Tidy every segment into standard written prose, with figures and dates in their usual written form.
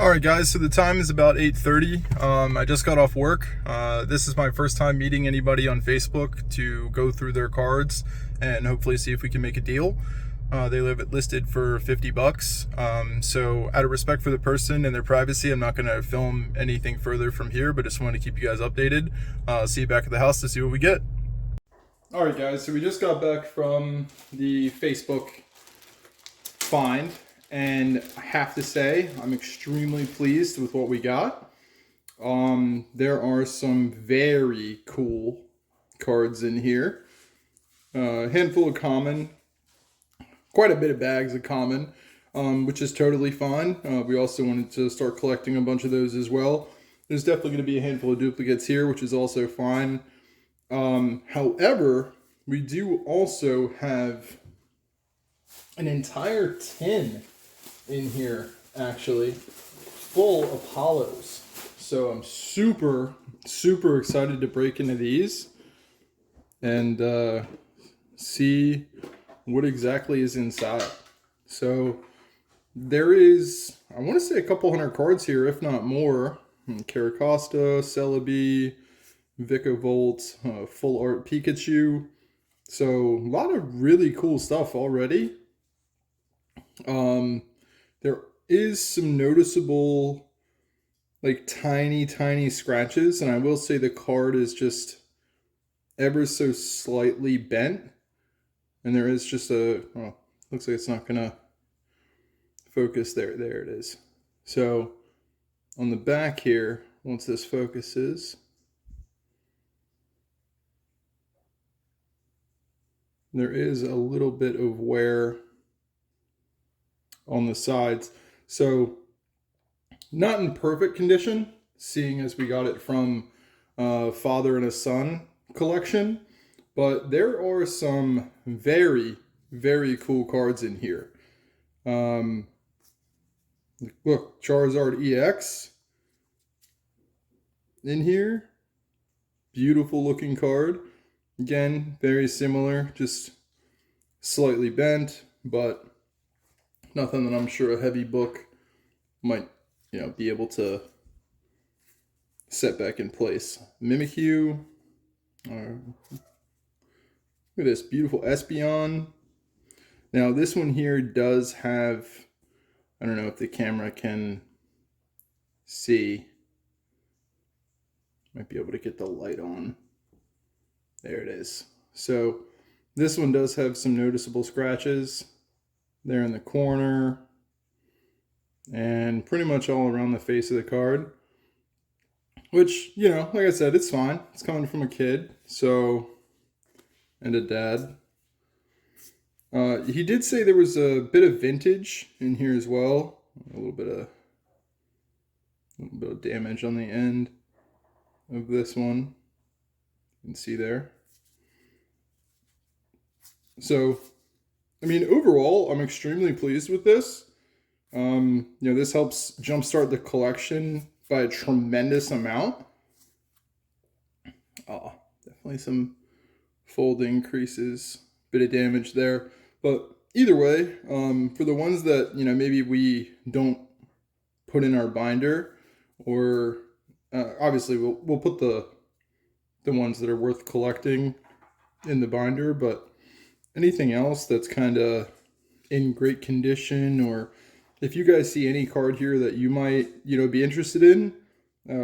All right, guys, so the time is about 8:30. I just got off work. This is my first time meeting anybody on Facebook to go through their cards and hopefully see if we can make a deal. They live it listed for 50 bucks. So out of respect for the person and their privacy, I'm not going to film anything further from here, but just want to keep you guys updated. See you back at the house to see what we get. All right, guys, so we just got back from the Facebook find, and I have to say I'm extremely pleased with what we got. There are some very cool cards in here. A handful of common, quite a bit of bags of common, which is totally fine. We also wanted to start collecting a bunch of those as well. There's definitely going to be a handful of duplicates here, which is also fine. However, we do also have an entire tin in here, actually, full of hollows. So I'm super excited to break into these and see what exactly is inside. So there is, I want to say, a couple hundred cards here, if not more. Carracosta, Celebi, Vikavolt, Full Art Pikachu. So a lot of really cool stuff already. There is some noticeable, like, tiny scratches, and I will say the card is just ever so slightly bent, and there is just a, well, looks like it's not gonna focus there. There it is. So on the back here, once this focuses, there is a little bit of wear on the sides. So not in perfect condition, seeing as we got it from Father and a Son collection, but there are some very cool cards in here. Look, Charizard EX in here. Beautiful looking card. Again, very similar, just slightly bent, but nothing that I'm sure a heavy book might, be able to set back in place. Mimikyu. Look at this beautiful Espeon. Now this one here does have, I don't know if the camera can see. Might be able to get the light on. There it is. So this one does have some noticeable scratches there in the corner and pretty much all around the face of the card, which, like I said, it's fine. It's coming from a kid, so, and a dad. He did say there was a bit of vintage in here as well. A little bit of damage on the end of this one. You can see there. So, I mean, overall, I'm extremely pleased with this. This helps jumpstart the collection by a tremendous amount. Oh, definitely some fold increases, bit of damage there. But either way, for the ones that, maybe we don't put in our binder, or obviously we'll put the ones that are worth collecting in the binder, but anything else that's kind of in great condition, or if you guys see any card here that you might, be interested in,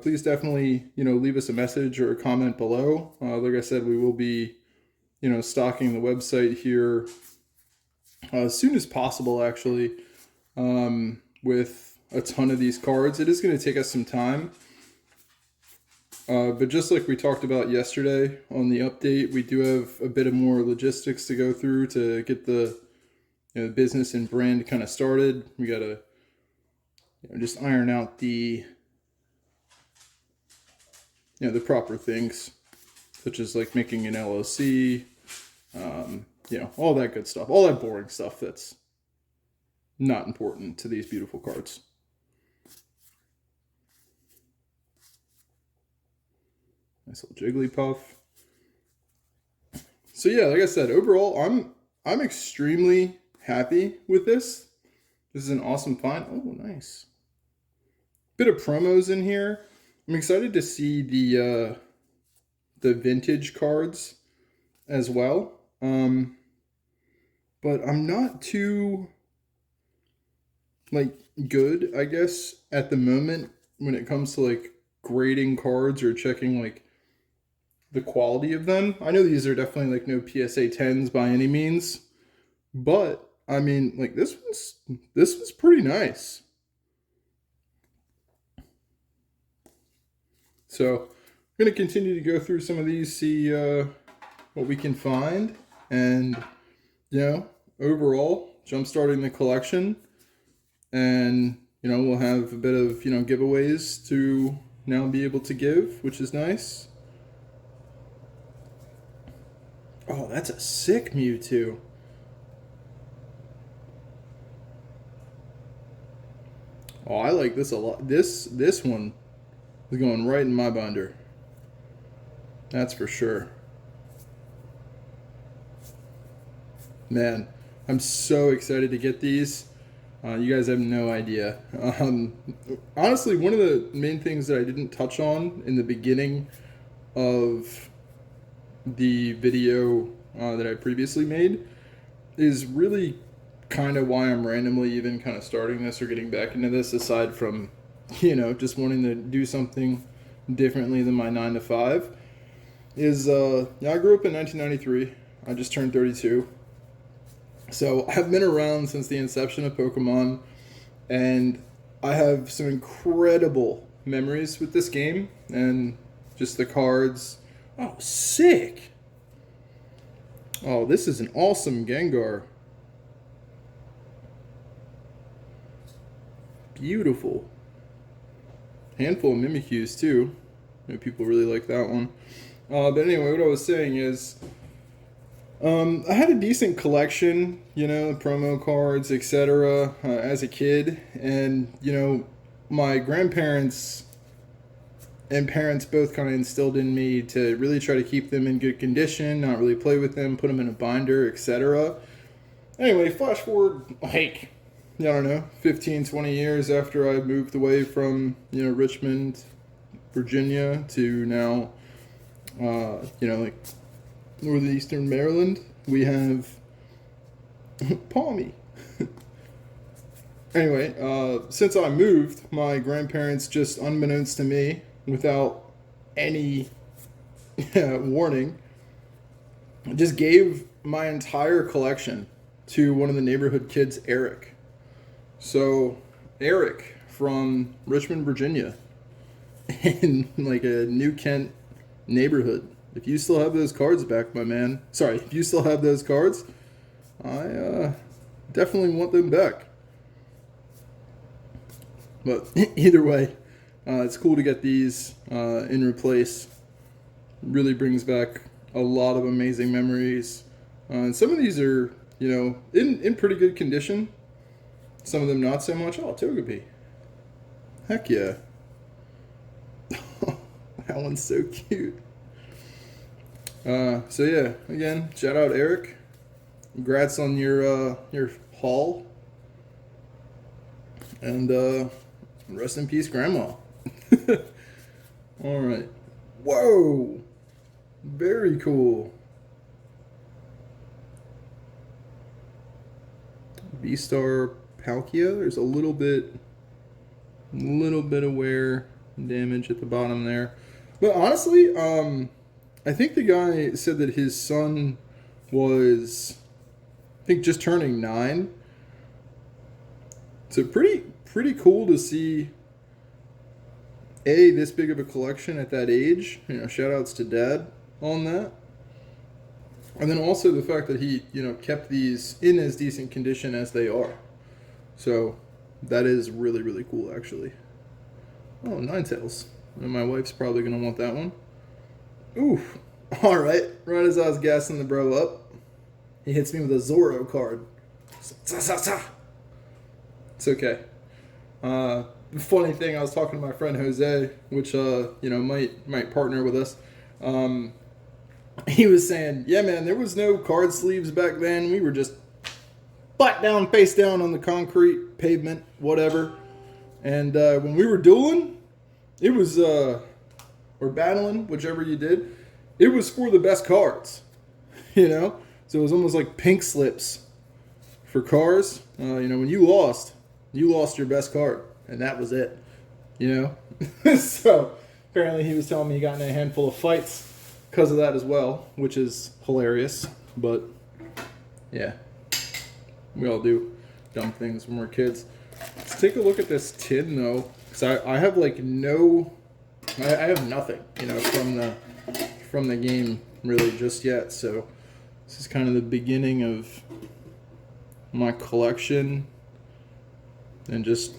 please definitely, leave us a message or a comment below. Like I said, we will be, stocking the website here as soon as possible, actually, with a ton of these cards. It is going to take us some time. But just like we talked about yesterday on the update, we do have a bit of more logistics to go through to get the business and brand kind of started. We got to just iron out the the proper things, such as like making an LLC, all that good stuff, all that boring stuff that's not important to these beautiful cards. Nice little Jigglypuff. So yeah, like I said, overall, I'm extremely happy with this. This is an awesome find. Oh, nice. bit of promos in here. I'm excited to see the vintage cards as well. But I'm not too like good, I guess, at the moment when it comes to like grading cards or checking like the quality of them. I know these are definitely like no PSA 10s by any means, but I mean, like this one's pretty nice. So I'm gonna continue to go through some of these, see what we can find, and overall jump-starting the collection, and we'll have a bit of giveaways to now be able to give, which is nice. Oh, that's a sick Mewtwo. Oh, I like this a lot. This one is going right in my binder. That's for sure. Man, I'm so excited to get these. You guys have no idea. Honestly, one of the main things that I didn't touch on in the beginning of the video that I previously made is really kind of why I'm randomly even kind of starting this or getting back into this, aside from, just wanting to do something differently than my 9 to 5, is I grew up in 1993. I just turned 32. So I've been around since the inception of Pokemon, and I have some incredible memories with this game and just the cards. Oh, sick! Oh, this is an awesome Gengar. Beautiful. Handful of Mimikyus too. People really like that one. But anyway, what I was saying is, I had a decent collection, promo cards, etc. As a kid, and my grandparents and parents both kind of instilled in me to really try to keep them in good condition, not really play with them, put them in a binder, etc. Anyway, flash forward like, I don't know, 15, 20 years after I moved away from, Richmond, Virginia to now, like northeastern Maryland, we have Palmy. Anyway, since I moved, my grandparents, just unbeknownst to me, without any warning, just gave my entire collection to one of the neighborhood kids, Eric. So, Eric from Richmond, Virginia, in like a New Kent neighborhood. If you still have those cards back, my man. Sorry, if you still have those cards, I definitely want them back. But either way, it's cool to get these in replace. Really brings back a lot of amazing memories. And some of these are, in pretty good condition. Some of them not so much. Oh, Togepi. Heck yeah. That one's so cute. So yeah, again, shout out Eric. Congrats on your haul. And rest in peace, Grandma. All right. Whoa. Very cool. V-Star Palkia. There's a little bit of wear damage at the bottom there. But honestly, I think the guy said that his son was, I think, just turning 9. So pretty cool to see this big of a collection at that age. Shout outs to Dad on that. And then also the fact that he, kept these in as decent condition as they are. So that is really, really cool, actually. Oh, Ninetales. And my wife's probably going to want that one. Oof. All right. Right as I was gassing the bro up, he hits me with a Zoro card. It's okay. Funny thing, I was talking to my friend Jose, which might partner with us. He was saying, yeah, man, there was no card sleeves back then. We were just butt down, face down on the concrete pavement, whatever. And when we were dueling, it was, or battling, whichever you did, it was for the best cards, you know? So it was almost like pink slips for cars. You know, when you lost your best card, and that was it, you know? So apparently he was telling me he got in a handful of fights because of that as well, which is hilarious. But yeah, we all do dumb things when we're kids. Let's take a look at this tin though, because I have like I have nothing, you know, from the game really just yet. So this is kind of the beginning of my collection, and just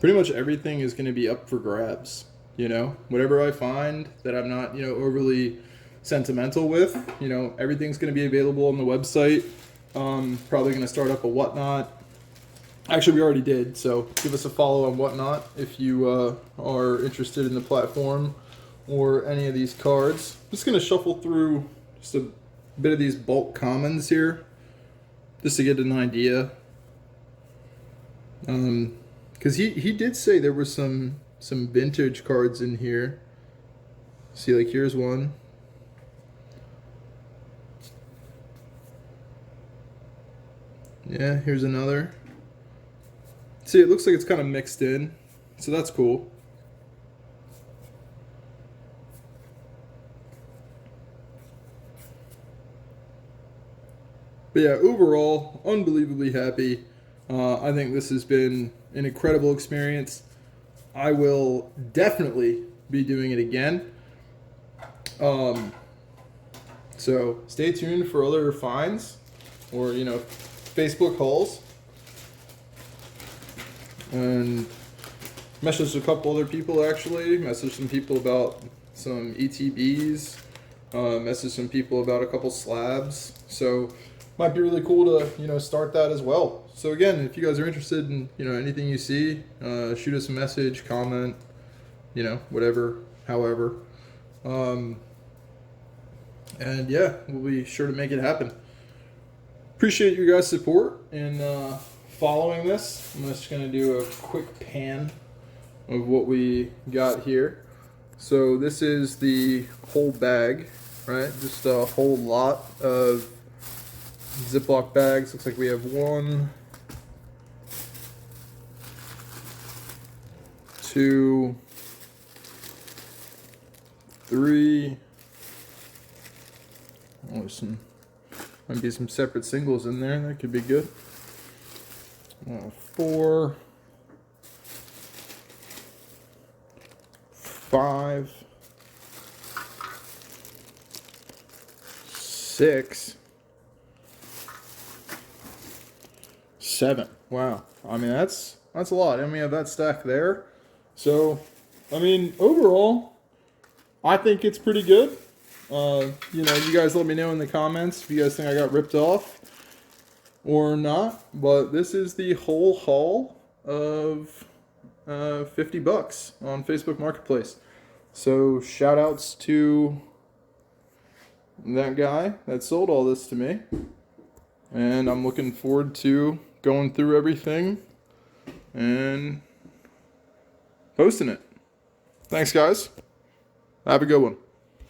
pretty much everything is going to be up for grabs. You know, whatever I find that I'm not, you know, overly sentimental with, you know, everything's going to be available on the website. Probably going to start up a Whatnot. Actually, we already did, so give us a follow on Whatnot if you are interested in the platform or any of these cards. I'm just going to shuffle through just a bit of these bulk commons here, just to get an idea. Because he did say there were some vintage cards in here. See, like here's one. Yeah, here's another. See, it looks like it's kind of mixed in, so that's cool. But yeah, overall, unbelievably happy. I think this has been an incredible experience. I will definitely be doing it again. So stay tuned for other finds or, you know, Facebook hauls. And messaged a couple other people actually. Messaged some people about some ETBs. Messaged some people about a couple slabs. So might be really cool to, you know, start that as well. So again, if you guys are interested in, you know, anything you see, shoot us a message, comment, you know, whatever, however. And yeah, we'll be sure to make it happen. Appreciate your guys' support in following this. I'm just going to do a quick pan of what we got here. So this is the whole bag, right? Just a whole lot of Ziploc bags. Looks like we have 1, 2, 3. Oh, there's might be some separate singles in there. That could be good. 4, 5, 6, 7. Wow. I mean, that's a lot. And we have that stack there. So, I mean, overall, I think it's pretty good. You know, you guys let me know in the comments if you guys think I got ripped off or not. But this is the whole haul of $50 on Facebook Marketplace. So shout outs to that guy that sold all this to me. And I'm looking forward to going through everything and posting it. Thanks, guys. Have a good one.